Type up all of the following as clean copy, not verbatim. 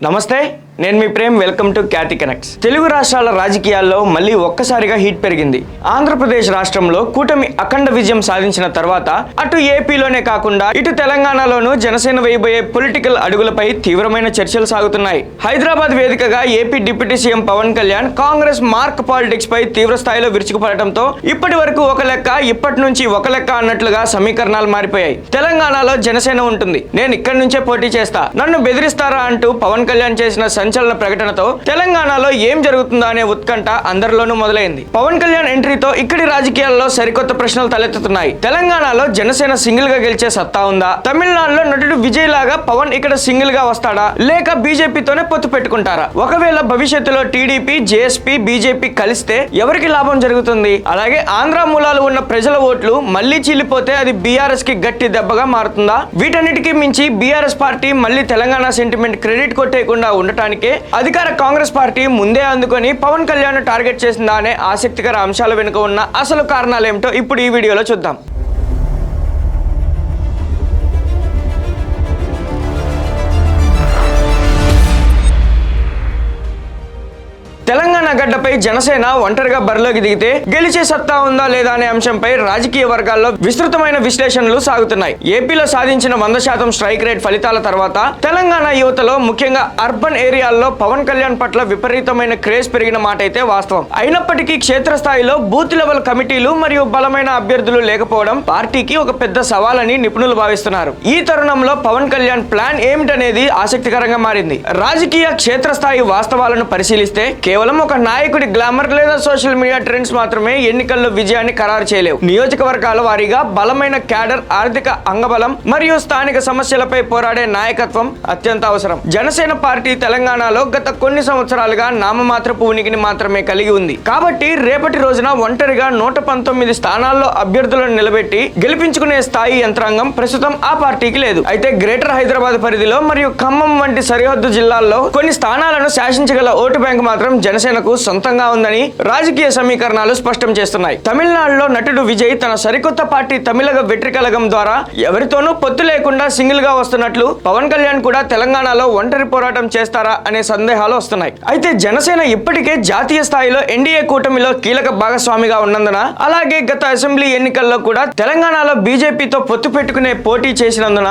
నమస్తే, నేను మీ Prem. Welcome to Khyati connects. Telugu రాష్ట్రాల రాజకీయాల్లో మళ్ళీ ఒక్కసారిగా హీట్ పెరిగింది. ఆంధ్రప్రదేశ్ రాష్ట్రంలో కూటమి అఖండ విజయం సాధించిన తర్వాత అటు ఏపీలోనే కాకుండా ఇటు తెలంగాణలోనూ జనసేన వేయబోయే పొలిటికల్ అడుగులపై తీవ్రమైన చర్చలు సాగుతున్నాయి. హైదరాబాద్ వేదికగా AP deputy CM Pawan Kalyan Congress mark politics పై తీవ్ర స్థాయిలో విరుచుకుపడటంతో ఇప్పటి వరకు ఒక లెక్క, ఇప్పటి నుంచి ఒక లెక్క అన్నట్లుగా సమీకరణాలు మారిపోయాయి. తెలంగాణలో జనసేన ఉంటుంది, నేను ఇక్కడి నుంచే పోటీ చేస్తా, నన్ను బెదిరిస్తారా అంటూ పవన్ కళ్యాణ్ చేసిన సంచలన ప్రకటనతో తెలంగాణలో ఏం జరుగుతుందో అనే ఉత్కంఠ అందరిలోనూ మొదలైంది. పవన్ కళ్యాణ్ ఎంట్రీతో ఇక్కడి రాజకీయాల్లో సరికొత్త ప్రశ్నలు తలెత్తుతున్నాయి. తెలంగాణలో జనసేన సింగిల్ గా గెలిచే సత్తా ఉందా? తమిళనాడులో నటుడు విజయ్ లాగా పవన్ ఇక్కడ సింగిల్ గా వస్తాడా, లేక బీజేపీతోనే పొత్తు పెట్టుకుంటారా? ఒకవేళ భవిష్యత్తులో టీడీపీ, జేఎస్పీ, బీజేపీ కలిస్తే ఎవరికి లాభం జరుగుతుంది? అలాగే ఆంధ్ర మూలాలు ఉన్న ప్రజల ఓట్లు మళ్లీ చీలిపోతే అది బీఆర్ఎస్ కి గట్టి దెబ్బగా మారుతుందా? వీటన్నిటికీ మించి బీఆర్ఎస్ పార్టీ మళ్లీ తెలంగాణ సెంటిమెంట్ క్రెడిట్ కొట్టేయకుండా ఉండటానికి అధికార కాంగ్రెస్ పార్టీ ముందే అందుకొని పవన్ కళ్యాణ్ టార్గెట్ చేసిందా అనే ఆసక్తికర అంశాల వెనుక ఉన్న అసలు కారణాలేమిటో ఇప్పుడు ఈ వీడియోలో చూద్దాం. తెలంగాణ గడ్డపై జనసేన ఒంటరిగా బరిలోకి దిగితే గెలిచే సత్తా ఉందా లేదా అనే అంశంపై రాజకీయ వర్గాల్లో విస్తృతమైన విశ్లేషణలు సాగుతున్నాయి. ఏపీలో సాధించిన 100% స్ట్రైక్ రేట్ ఫలితాల తర్వాత తెలంగాణ యువతలో ముఖ్యంగా అర్బన్ ఏరియాల్లో పవన్ కళ్యాణ్ పట్ల విపరీతమైన క్రేజ్ పెరిగిన మాట అయితే వాస్తవం. అయినప్పటికీ క్షేత్రస్థాయిలో బూత్ లెవెల్ కమిటీలు మరియు బలమైన అభ్యర్థులు లేకపోవడం పార్టీకి ఒక పెద్ద సవాలని నిపుణులు భావిస్తున్నారు. ఈ తరుణంలో పవన్ కళ్యాణ్ ప్లాన్ ఏమిటనేది ఆసక్తికరంగా మారింది. రాజకీయ క్షేత్రస్థాయి వాస్తవాలను పరిశీలిస్తే కేవలం ఒక నాయకుడి గ్లామర్ లేదా సోషల్ మీడియా ట్రెండ్స్ మాత్రమే ఎన్నికల్లో విజయాన్ని ఖరారు చేయలేవు. నియోజకవర్గాల వారీగా బలమైన క్యాడర్, ఆర్థిక అంగబలం మరియు స్థానిక సమస్యలపై పోరాడే నాయకత్వం అత్యంత అవసరం. జనసేన పార్టీ తెలంగాణలో గత కొన్ని సంవత్సరాలుగా నామమాత్రపు ఉనికిని మాత్రమే కలిగి ఉంది. కాబట్టి రేపటి రోజున ఒంటరిగా 119 స్థానాల్లో అభ్యర్థులను నిలబెట్టి గెలిపించుకునే స్థాయి యంత్రాంగం ప్రస్తుతం ఆ పార్టీకి లేదు. అయితే గ్రేటర్ హైదరాబాద్ పరిధిలో మరియు ఖమ్మం వంటి సరిహద్దు జిల్లాల్లో కొన్ని స్థానాలను శాసించగల ఓటు బ్యాంక్ మాత్రం జనసేనకు సొంతంగా ఉందని రాజకీయ సమీకరణాలు స్పష్టం చేస్తున్నాయి. తమిళనాడులో నటుడు విజయ్ తన సరికొత్త పార్టీ తమిళగ వెట్రికలగం ద్వారా ఎవరితోనూ పొత్తు లేకుండా సింగిల్ గా వస్తున్నట్లు పవన్ కళ్యాణ్ కూడా తెలంగాణలో ఒంటరి పోరాటం చేస్తారా అనే సందేహాలు వస్తున్నాయి. అయితే జనసేన ఇప్పటికే జాతీయ స్థాయిలో ఎన్డీఏ కూటమిలో కీలక భాగస్వామిగా ఉన్నందున, అలాగే గత అసెంబ్లీ ఎన్నికల్లో కూడా తెలంగాణలో బీజేపీతో పొత్తు పెట్టుకునే పోటీ చేసినందున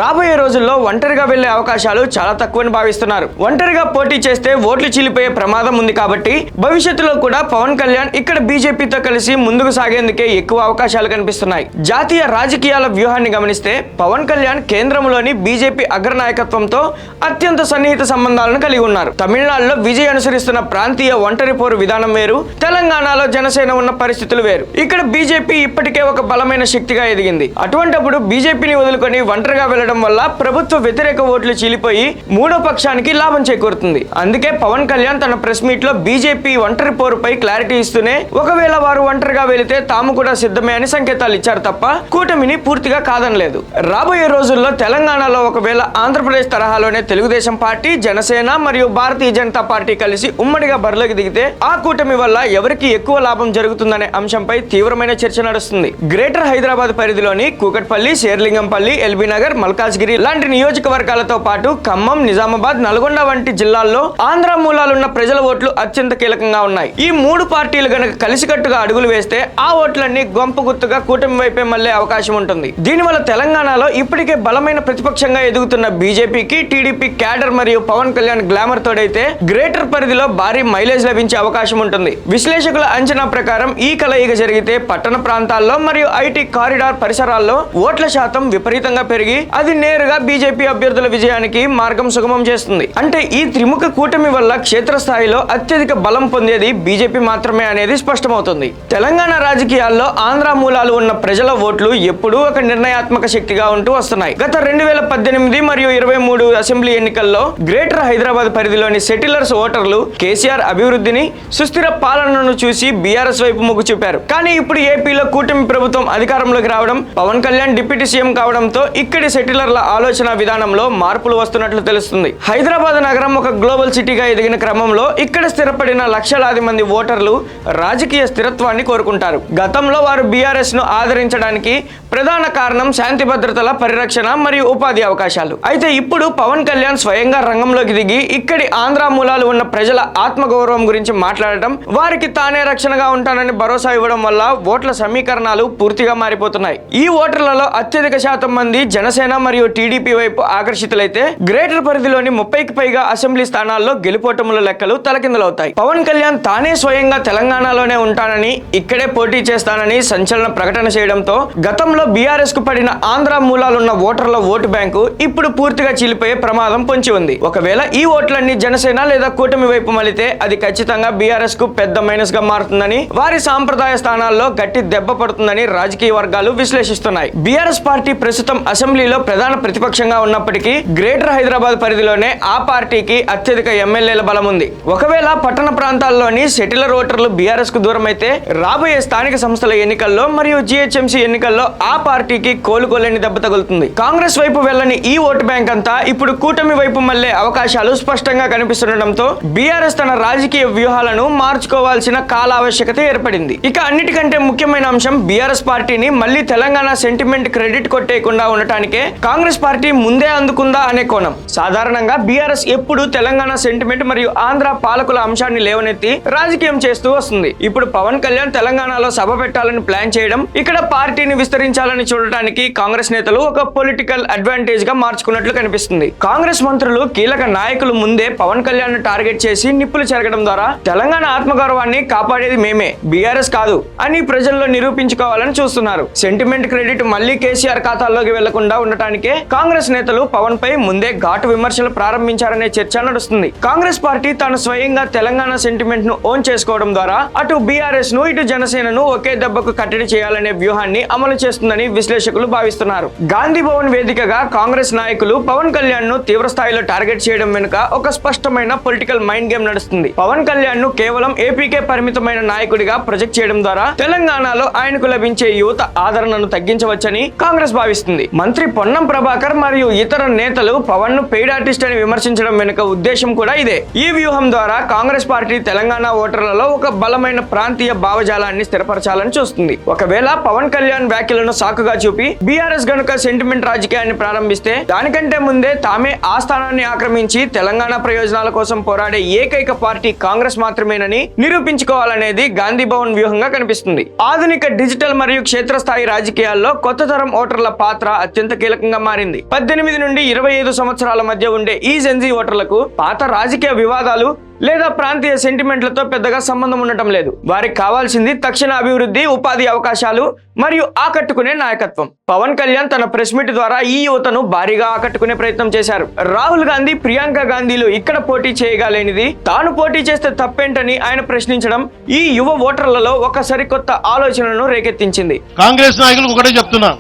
రాబోయే రోజుల్లో ఒంటరిగా వెళ్లే అవకాశాలు చాలా తక్కువని భావిస్తున్నారు. ఒంటరిగా పోటీ చేస్తే ఓట్లు చీలిపోయే ప్రమాదం ఉంది కాబట్టి భవిష్యత్తులో కూడా పవన్ కళ్యాణ్ ఇక్కడ బీజేపీతో కలిసి ముందుకు సాగేందుకే ఎక్కువ అవకాశాలు కనిపిస్తున్నాయి. జాతీయ రాజకీయాల వ్యూహాన్ని గమనిస్తే పవన్ కళ్యాణ్ కేంద్రంలోని బీజేపీ అగ్రనాయకత్వంతో అత్యంత సన్నిహిత సంబంధాలను కలిగి ఉన్నారు. తమిళనాడులో విజయ్ అనుసరిస్తున్న ప్రాంతీయ ఒంటరి పోరు విధానం వేరు, తెలంగాణలో జనసేన ఉన్న పరిస్థితులు వేరు. ఇక్కడ బీజేపీ ఇప్పటికే ఒక బలమైన శక్తిగా ఎదిగింది. అటువంటప్పుడు బీజేపీని వదులుకొని ఒంటరిగా వెళ్లడం వల్ల ప్రభుత్వ వ్యతిరేక ఓట్లు చీలిపోయి మూడో పక్షానికి లాభం చేకూరుతుంది. అందుకే పవన్ కళ్యాణ్ తన ప్రెస్ మీట్ లో బీజేపీ ఒంటరి పోరుపై క్లారిటీ ఇస్తూనే ఒకవేళ వారు ఒంటరిగా వెళితే తాము కూడా సిద్ధమే అని సంకేతాలు ఇచ్చారు తప్ప కూటమిని పూర్తిగా కాదనలేదు. రాబోయే రోజుల్లో తెలంగాణలో ఒకవేళ ఆంధ్రప్రదేశ్ తరహాలోనే తెలుగుదేశం పార్టీ, జనసేన మరియు భారతీయ జనతా పార్టీ కలిసి ఉమ్మడిగా బరిలోకి దిగితే ఆ కూటమి వల్ల ఎవరికి ఎక్కువ లాభం జరుగుతుందనే అంశంపై తీవ్రమైన చర్చ నడుస్తుంది. గ్రేటర్ హైదరాబాద్ పరిధిలోని కూకట్పల్లి, శేర్లింగంపల్లి, ఎల్బీ నగర్, మల్కాజ్గిరి లాంటి నియోజకవర్గాలతో పాటు ఖమ్మం, నిజామాబాద్, నల్గొండ వంటి జిల్లాల్లో ఆంధ్ర మూలాలున్న ప్రజల ఓట్లు అత్యంత కీలకంగా ఉన్నాయి. ఈ మూడు పార్టీలు గనక కలిసికట్టుగా అడుగులు వేస్తే ఆ ఓట్లన్నీ గొంపు గుర్తుగా కూటమి వైపే మళ్లే అవకాశం ఉంటుంది. దీనివల్ల తెలంగాణలో ఇప్పటికే బలమైన ప్రతిపక్షంగా ఎదుగుతున్న బీజేపీకి టీడీపీ క్యాడర్ మరియు పవన్ కళ్యాణ్ గ్లామర్ తోడైతే గ్రేటర్ పరిధిలో భారీ మైలేజ్ లభించే అవకాశం ఉంటుంది. విశ్లేషకుల అంచనా ప్రకారం ఈ కలయిక జరిగితే పట్టణ ప్రాంతాల్లో మరియు ఐటీ కారిడార్ పరిసరాల్లో ఓట్ల శాతం విపరీతంగా పెరిగి అది నేరుగా బీజేపీ అభ్యర్థుల విజయానికి మార్గం సుగమం చేస్తుంది. అంటే ఈ త్రిముఖ కూటమి వల్ల క్షేత్రస్థాయిలో అత్యధిక బలం పొందేది బీజేపీ మాత్రమే అనేది స్పష్టమవుతుంది. తెలంగాణ రాజకీయాల్లో ఆంధ్ర మూలాలు ఉన్న ప్రజల ఓట్లు ఎప్పుడూ ఒక నిర్ణయాత్మక శక్తిగా ఉంటూ వస్తున్నాయి. గత 2018 మరియు 23 అసెంబ్లీ ఎన్నికల్లో గ్రేటర్ హైదరాబాద్ పరిధిలోని సెటిలర్స్ ఓటర్లు కేసీఆర్ అభివృద్ధిని, సుస్థిర పాలనను చూసి బీఆర్ఎస్ వైపు మొగ్గు చూపారు. కానీ ఇప్పుడు ఏపీలో కూటమి ప్రభుత్వం అధికారంలోకి రావడం, పవన్ కళ్యాణ్ డిప్యూటీ సీఎం కావడంతో ఇక్కడి సెటిలర్ల ఆలోచన విధానంలో మార్పులు వస్తున్నట్లు తెలుస్తుంది. హైదరాబాద్ నగరం ఒక గ్లోబల్ సిటీగా ఎదిగిన క్రమంలో ఇక్కడ స్థిరపడి ఏర్పడిన లక్షలాది మంది ఓటర్లు రాజకీయ స్థిరత్వాన్ని కోరుకుంటారు. గతంలో వారు బీఆర్ఎస్ ను ఆదరించడానికి ప్రధాన కారణం శాంతి భద్రతల పరిరక్షణ మరియు ఉపాధి అవకాశాలు. అయితే ఇప్పుడు పవన్ కళ్యాణ్ స్వయంగా రంగంలోకి దిగి ఇక్కడి ఆంధ్ర మూలాలు ఉన్న ప్రజల ఆత్మగౌరవం గురించి మాట్లాడటం, వారికి తానే రక్షణగా ఉంటానని భరోసా ఇవ్వడం వల్ల ఓట్ల సమీకరణాలు పూర్తిగా మారిపోతున్నాయి. ఈ ఓటర్లలో అత్యధిక శాతం మంది జనసేన మరియు టీడీపీ వైపు ఆకర్షితులైతే గ్రేటర్ పరిధిలోని 30కి పైగా అసెంబ్లీ స్థానాల్లో గెలుపోటముల లెక్కలు తలకిందులవుతాయి. పవన్ కళ్యాణ్ తానే స్వయంగా తెలంగాణలోనే ఉంటానని, ఇక్కడే పోటీ చేస్తానని సంచలన ప్రకటన చేయడంతో గతంలో బీఆర్ఎస్ కు పడిన ఆంధ్ర మూలాలున్న ఓటర్ల ఓటు బ్యాంకు ఇప్పుడు పూర్తిగా చీలిపోయే ప్రమాదం పొంచి ఉంది. ఒకవేళ ఈ ఓట్లన్నీ జనసేన లేదా కూటమి వైపు మలితే అది ఖచ్చితంగా బీఆర్ఎస్ కు పెద్ద మైనస్ గా మారుతుందని, వారి సాంప్రదాయ స్థానాల్లో గట్టి దెబ్బ పడుతుందని రాజకీయ వర్గాలు విశ్లేషిస్తున్నాయి. బీఆర్ఎస్ పార్టీ ప్రస్తుతం అసెంబ్లీలో ప్రధాన ప్రతిపక్షంగా ఉన్నప్పటికీ గ్రేటర్ హైదరాబాద్ పరిధిలోనే ఆ పార్టీకి అత్యధిక ఎమ్మెల్యేల బలం ఉంది. ఒకవేళ పట్టణ ప్రాంతాల్లోని సెటిలర్ ఓటర్లు బీఆర్ఎస్ కు దూరం అయితే రాబోయే స్థానిక సంస్థల ఎన్నికల్లో మరియు జీహెచ్ఎంసీ ఎన్నికల్లో ఆ పార్టీకి కోలుకోలేని దెబ్బ తగులుతుంది. కాంగ్రెస్ వైపు వెళ్ళని ఈ ఓటు బ్యాంక్ అంతా ఇప్పుడు కూటమి వైపు మళ్లే అవకాశాలు స్పష్టంగా కనిపిస్తుండటంతో బీఆర్ఎస్ తన రాజకీయ వ్యూహాలను మార్చుకోవాల్సిన కాలావశ్యకత ఏర్పడింది. ఇక అన్నిటికంటే ముఖ్యమైన అంశం బీఆర్ఎస్ పార్టీని మళ్లీ తెలంగాణ సెంటిమెంట్ క్రెడిట్ కొట్టేయకుండా ఉండటానికే కాంగ్రెస్ పార్టీ ముందే అందుకుందా అనే కోణం. సాధారణంగా బీఆర్ఎస్ ఎప్పుడు తెలంగాణ సెంటిమెంట్ మరియు ఆంధ్ర పాలకుల అంశాన్ని లేవనెత్తి రాజకీయం చేస్తూ వస్తుంది. ఇప్పుడు పవన్ కళ్యాణ్ తెలంగాణలో సభ పెట్టాలని ప్లాన్ చేయడం, ఇక్కడ పార్టీని విస్తరించాలని చూడటానికి కాంగ్రెస్ నేతలు ఒక పొలిటికల్ అడ్వాంటేజ్ గా మార్చుకున్నట్లు కనిపిస్తుంది. కాంగ్రెస్ మంత్రులు, కీలక నాయకులు ముందే పవన్ కళ్యాణ్ ను టార్గెట్ చేసి నిప్పులు చెరగడం ద్వారా తెలంగాణ ఆత్మగౌరవాన్ని కాపాడేది మేమే, బీఆర్ఎస్ కాదు అని ప్రజల్లో నిరూపించుకోవాలని చూస్తున్నారు. సెంటిమెంట్ క్రెడిట్ మళ్లీ కేసీఆర్ ఖాతాల్లోకి వెళ్లకుండా ఉండటానికే కాంగ్రెస్ నేతలు పవన్ పై ముందే ఘాటు విమర్శలు ప్రారంభించారనే చర్చ నడుస్తుంది. కాంగ్రెస్ పార్టీ తాను స్వయంగా తెలంగాణ సెంటిమెంట్ ను ఓన్ చేసుకోవడం ద్వారా అటు బీఆర్ఎస్ ను ఇటు జనసేనను ఒకే దెబ్బకు కట్టడి చేయాలనే వ్యూహాన్ని అమలు చేస్తుందని విశ్లేషకులు భావిస్తున్నారు. గాంధీ భవన్ వేదికగా కాంగ్రెస్ నాయకులు పవన్ కళ్యాణ్ ను తీవ్ర స్థాయిలో టార్గెట్ చేయడం వెనుక ఒక స్పష్టమైన పొలిటికల్ మైండ్ గేమ్ నడుస్తుంది. పవన్ కళ్యాణ్ ను కేవలం ఏపీకే పరిమితమైన నాయకుడిగా ప్రొజెక్ట్ చేయడం ద్వారా తెలంగాణలో ఆయనకు లభించే యువత ఆదరణను తగ్గించవచ్చని కాంగ్రెస్ భావిస్తుంది. మంత్రి పొన్నం ప్రభాకర్ మరియు ఇతర నేతలు పవన్ ను పెయిడ్ ఆర్టిస్ట్ అని విమర్శించడం వెనుక ఉద్దేశం కూడా ఇదే. ఈ వ్యూహం ద్వారా కాంగ్రెస్ పార్టీ తెలంగాణ ఓటర్లలో ఒక బలమైన ప్రాంతీయ భావజాలాన్ని స్థిరపరచాలని చూస్తుంది. ఒకవేళ పవన్ కళ్యాణ్ వ్యాఖ్యలను సాకుగా చూపి బీఆర్ఎస్ గనుక సెంటిమెంట్ రాజకీయాన్ని ప్రారంభిస్తే దానికంటే ముందే తామే ఆ స్థానాన్ని ఆక్రమించి తెలంగాణ ప్రయోజనాల కోసం పోరాడే ఏకైక పార్టీ కాంగ్రెస్ మాత్రమేనని నిరూపించుకోవాలనేది గాంధీ భవన్ వ్యూహంగా కనిపిస్తుంది. ఆధునిక డిజిటల్ మరియు క్షేత్రస్థాయి రాజకీయాల్లో కొత్త తరం ఓటర్ల పాత్ర అత్యంత కీలకంగా మారింది. 18 నుండి 25 సంవత్సరాల మధ్య ఉండే ఈ జెన్జీ ఓటర్లకు పాత రాజకీయ వివాదాలు లేదా ప్రాంతీయ సెంటిమెంట్లతో పెద్దగా సంబంధం ఉండటం లేదు. వారికి కావాల్సింది తక్షణ అభివృద్ధి, ఉపాధి అవకాశాలు మరియు ఆకట్టుకునే నాయకత్వం. పవన్ కళ్యాణ్ తన ప్రెస్ మీట్ ద్వారా ఈ యువతను భారీగా ఆకట్టుకునే ప్రయత్నం చేశారు. రాహుల్ గాంధీ, ప్రియాంక గాంధీలు ఇక్కడ పోటీ చేయగలేనిది తాను పోటీ చేస్తే తప్పేంటని ఆయన ప్రశ్నించడం ఈ యువ ఓటర్లలో ఒక సరికొత్త ఆలోచనను రేకెత్తించింది. కాంగ్రెస్ నాయకులు ఒకటే చెప్తున్నా,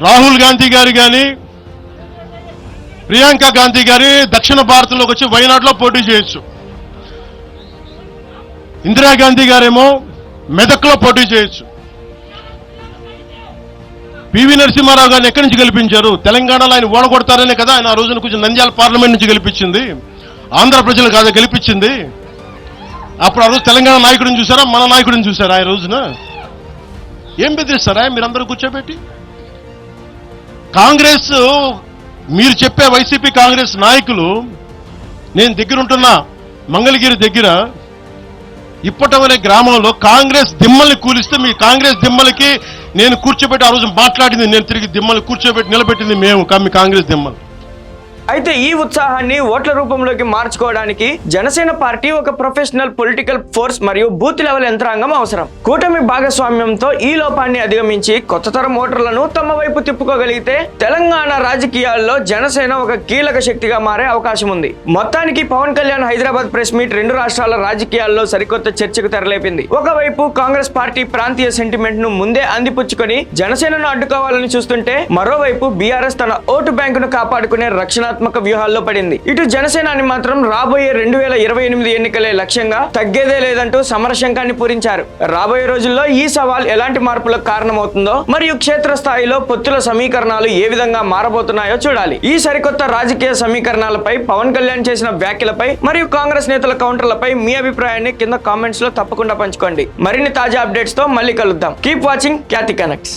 రాహుల్ గాంధీ గారు కానీ ప్రియాంక గాంధీ గారి దక్షిణ భారత్లోకి వచ్చి వైనాడులో పోటీ చేయొచ్చు. ఇందిరాగాంధీ గారేమో మెదక్లో పోటీ చేయొచ్చు. పివి నరసింహారావు గారిని ఎక్కడి నుంచి గెలిపించారు? తెలంగాణలో ఆయన ఓడగొడతారనే కదా ఆయన ఆ రోజున కొంచెం నంద్యాల పార్లమెంట్ నుంచి గెలిపించింది, ఆంధ్ర ప్రజలు కాదా గెలిపించింది. అప్పుడు ఆ రోజు తెలంగాణ నాయకుడిని చూసారా, మన నాయకుడిని చూసారా? ఆ రోజున ఏం బెదిరిస్తారా మీరందరూ కూర్చోబెట్టి? కాంగ్రెస్ మీరు చెప్పే వైసీపీ కాంగ్రెస్ నాయకులు, నేను దగ్గరుంటున్న మంగళగిరి దగ్గర ఇప్పటవలే గ్రామంలో కాంగ్రెస్ దిమ్మల్ని కూలిస్తే మీ కాంగ్రెస్ దిమ్మలకి నేను కూర్చోబెట్టి ఆ రోజు మాట్లాడింది, నేను తిరిగి దిమ్మల్ని కూర్చోబెట్టి నిలబెట్టింది మేము, మీ కాంగ్రెస్ దిమ్మలు. అయితే ఈ ఉత్సాహాన్ని ఓట్ల రూపంలోకి మార్చుకోవడానికి జనసేన పార్టీ ఒక ప్రొఫెషనల్ పొలిటికల్ ఫోర్స్ మరియు బూత్ లెవెల్ యంత్రాంగం అవసరం. కూటమి భాగస్వామ్యంతో ఈ లోపాన్ని అధిగమించి కొత్త తరం ఓటర్లను తమ వైపు తిప్పుకోగలిగితే తెలంగాణ రాజకీయాల్లో జనసేన ఒక కీలక శక్తిగా మారే అవకాశం ఉంది. మొత్తానికి పవన్ కళ్యాణ్ హైదరాబాద్ ప్రెస్ మీట్ రెండు రాష్ట్రాల రాజకీయాల్లో సరికొత్త చర్చకు తెరలేపింది. ఒకవైపు కాంగ్రెస్ పార్టీ ప్రాంతీయ సెంటిమెంట్ ను ముందే అందిపుచ్చుకొని జనసేనను అడ్డుకోవాలని చూస్తుంటే, మరోవైపు బీఆర్ఎస్ తన ఓటు బ్యాంకును కాపాడుకునే రక్షణ వ్యూహాత్మక వ్యూహాల్లో పడింది. ఇటు జనసేనాని మాత్రం రాబోయే 2028 ఎన్నికలే లక్ష్యంగా తగ్గేదే లేదంటూ సమరశంఖాన్ని పూరించారు. రాబోయే రోజుల్లో ఈ సవాల్ ఎలాంటి మార్పులకు కారణమవుతుందో మరియు క్షేత్రస్థాయిలో పొత్తుల సమీకరణాలు ఏ విధంగా మారబోతున్నాయో చూడాలి. ఈ సరికొత్త రాజకీయ సమీకరణాలపై పవన్ కళ్యాణ్ చేసిన వ్యాఖ్యలపై మరియు కాంగ్రెస్ నేతల కౌంటర్లపై మీ అభిప్రాయాన్ని కింద కామెంట్స్ లో తప్పకుండా పంచుకోండి. మరిన్ని తాజా అప్డేట్స్ తో మళ్ళీ కలుద్దాం. కీప్ వాచింగ్ ఖ్యాతి కనెక్ట్స్.